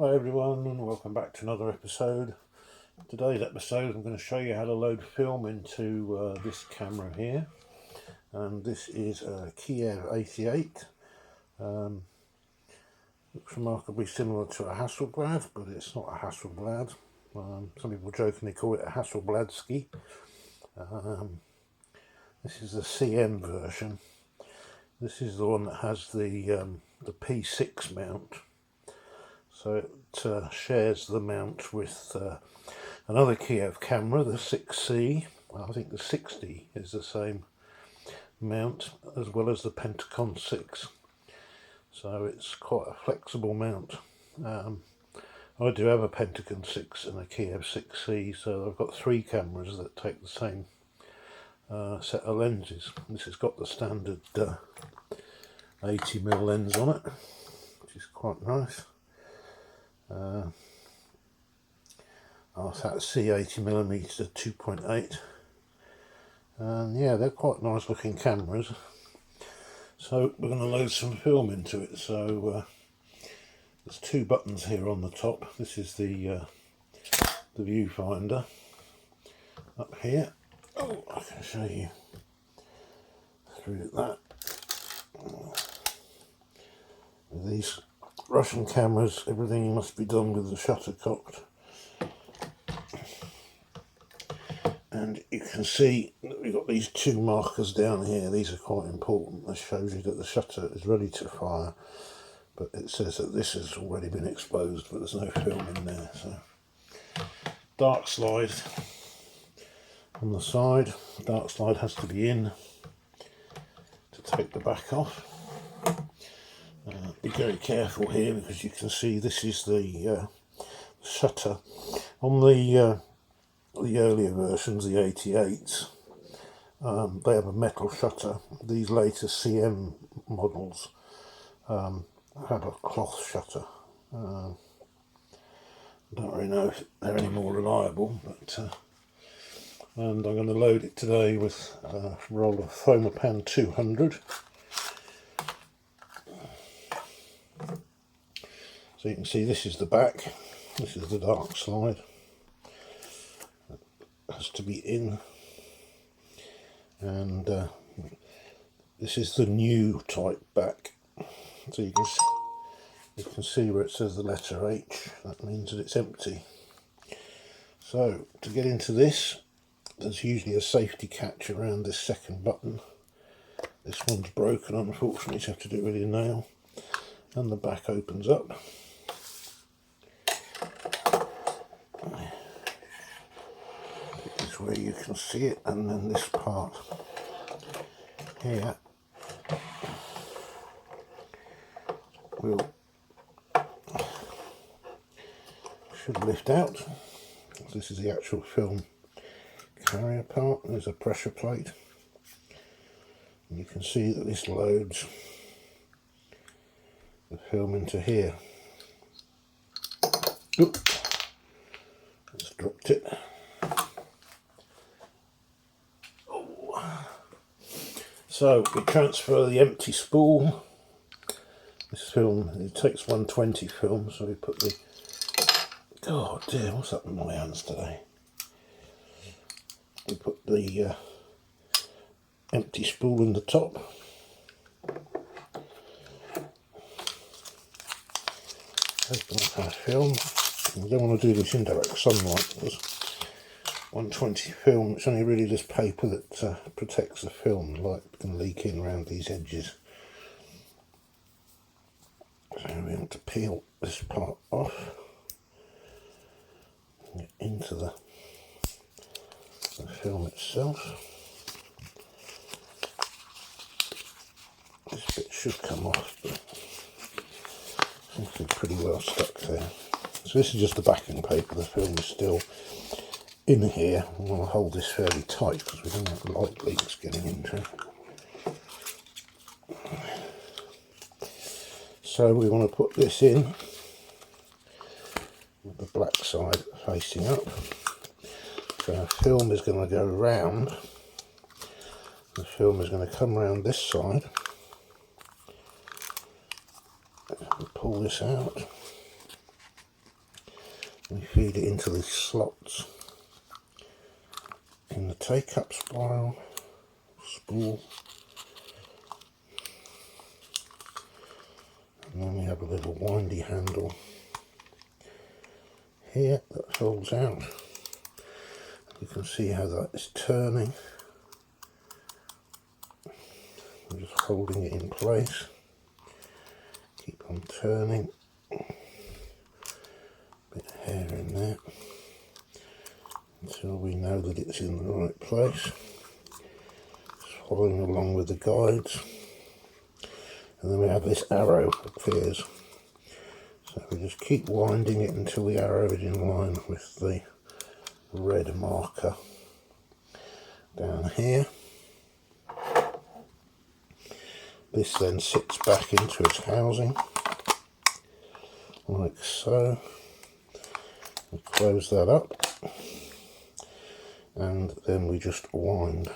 Hello everyone and welcome back to another episode. Today's episode I'm going to show you how to load film into this camera here, and this is a Kiev 88. Looks remarkably similar to a Hasselblad, but it's not a Hasselblad. Some people jokingly call it a Hasselbladsky. This is the CM version. This is the one that has the P6 mount. So it shares the mount with another Kiev camera, the 6C. I think the 60 is the same mount, as well as the Pentagon 6. So it's quite a flexible mount. I do have a Pentagon 6 and a Kiev 6C, so I've got three cameras that take the same set of lenses. This has got the standard 80mm lens on it, which is quite nice. That's C80mm to 2.8, and yeah, they're quite nice looking cameras. So we're going to load some film into it. So there's two buttons here on the top. This is the viewfinder up here. Oh, I can show you through that. With these Russian cameras, everything must be done with the shutter cocked. And you can see that we've got these two markers down here. These are quite important. This shows you that the shutter is ready to fire, but it says that this has already been exposed, but there's no film in there. So dark slide on the side. Dark slide has to be in to take the back off. Be very careful here, because you can see this is the shutter on the earlier versions, the 88s. They have a metal shutter. These later CM models have a cloth shutter. I don't really know if they're any more reliable, but and I'm going to load it today with a roll of Fomapan 200. So you can see this is the back, this is the dark slide. It has to be in, and this is the new type back. So you can see where it says the letter H, that means that it's empty. So to get into this, there's usually a safety catch around this second button. This one's broken, unfortunately, so you have to do it with your nail, and the back opens up. This is where you can see it, and then this part here should lift out. This is the actual film carrier part. There's a pressure plate, and you can see that this loads the film into here. Oop, just dropped it. So we transfer the empty spool. This film, it takes 120 film, so we put the, oh dear, what's up with my hands today? We put the empty spool in the top. Open up our film. We don't want to do this in direct sunlight, because 120 film, it's only really this paper that protects the film. The light can leak in around these edges. So we want to peel this part off, get into the film itself. This bit should come off, but seems to be pretty well stuck there. So this is just the backing paper. The film is still in here. We want to hold this fairly tight because we don't have light leaks getting into it. So we want to put this in with the black side facing up. So our film is going to go round. The film is going to come round this side. Pull this out. We feed it into these slots in the take-up spool, and then we have a little windy handle here that folds out. You can see how that is turning. I'm just holding it in place. Keep on turning. Bit of hair in there until we know that it's in the right place. Just following along with the guides. And then we have this arrow that appears. So we just keep winding it until the arrow is in line with the red marker down here. This then sits back into its housing, like so. We close that up, and then we just wind.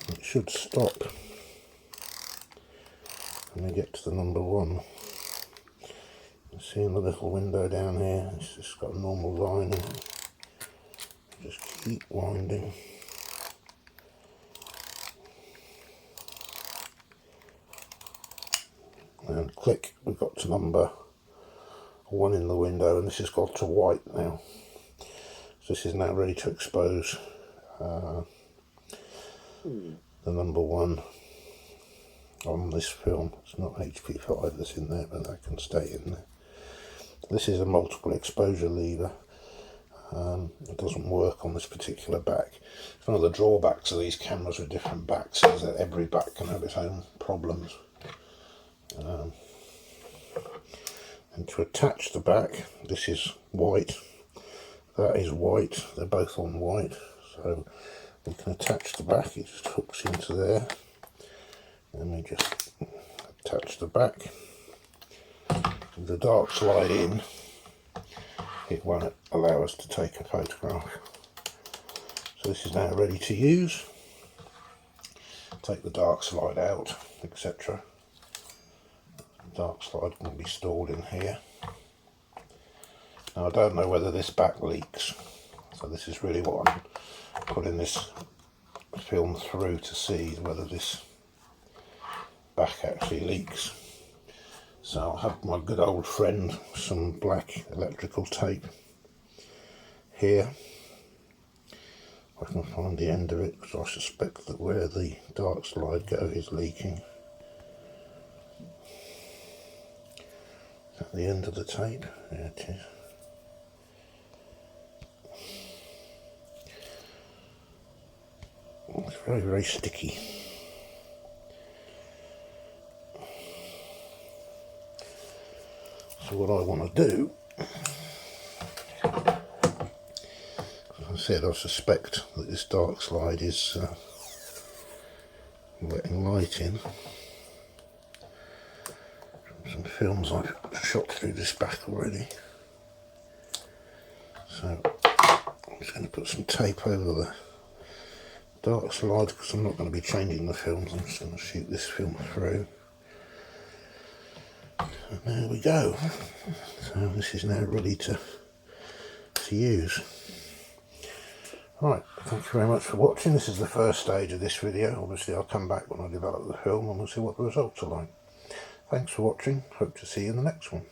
It should stop when we get to the number 1. You can see in the little window down here, it's just got a normal line in it. Just keep winding. And click, we've got to number 1 in the window, and this has got to white now. So this is now ready to expose the number 1 on this film. It's not HP5 that's in there, but that can stay in there. This is a multiple exposure lever. It doesn't work on this particular back. One of the drawbacks of these cameras with different backs is that every back can have its own problems. And to attach the back, this is white, that is white, they're both on white, so we can attach the back. It just hooks into there, and we just attach the back. With the dark slide in, it won't allow us to take a photograph. So this is now ready to use. Take the dark slide out, etc. Dark slide can be stored in here. Now I don't know whether this back leaks, so this is really what I'm putting this film through to see whether this back actually leaks. So I'll have my good old friend some black electrical tape here. I can find the end of it because I suspect that where the dark slide goes is leaking. At the end of the tape, there it is. It's very, very sticky. So what I want to do, as I said, I suspect that this dark slide is letting light in. Some films I've shot through this back already. So I'm just going to put some tape over the dark slide because I'm not going to be changing the films. I'm just going to shoot this film through. And there we go. So this is now ready to use. Right, thank you very much for watching. This is the first stage of this video. Obviously I'll come back when I develop the film and we'll see what the results are like. Thanks for watching. Hope to see you in the next one.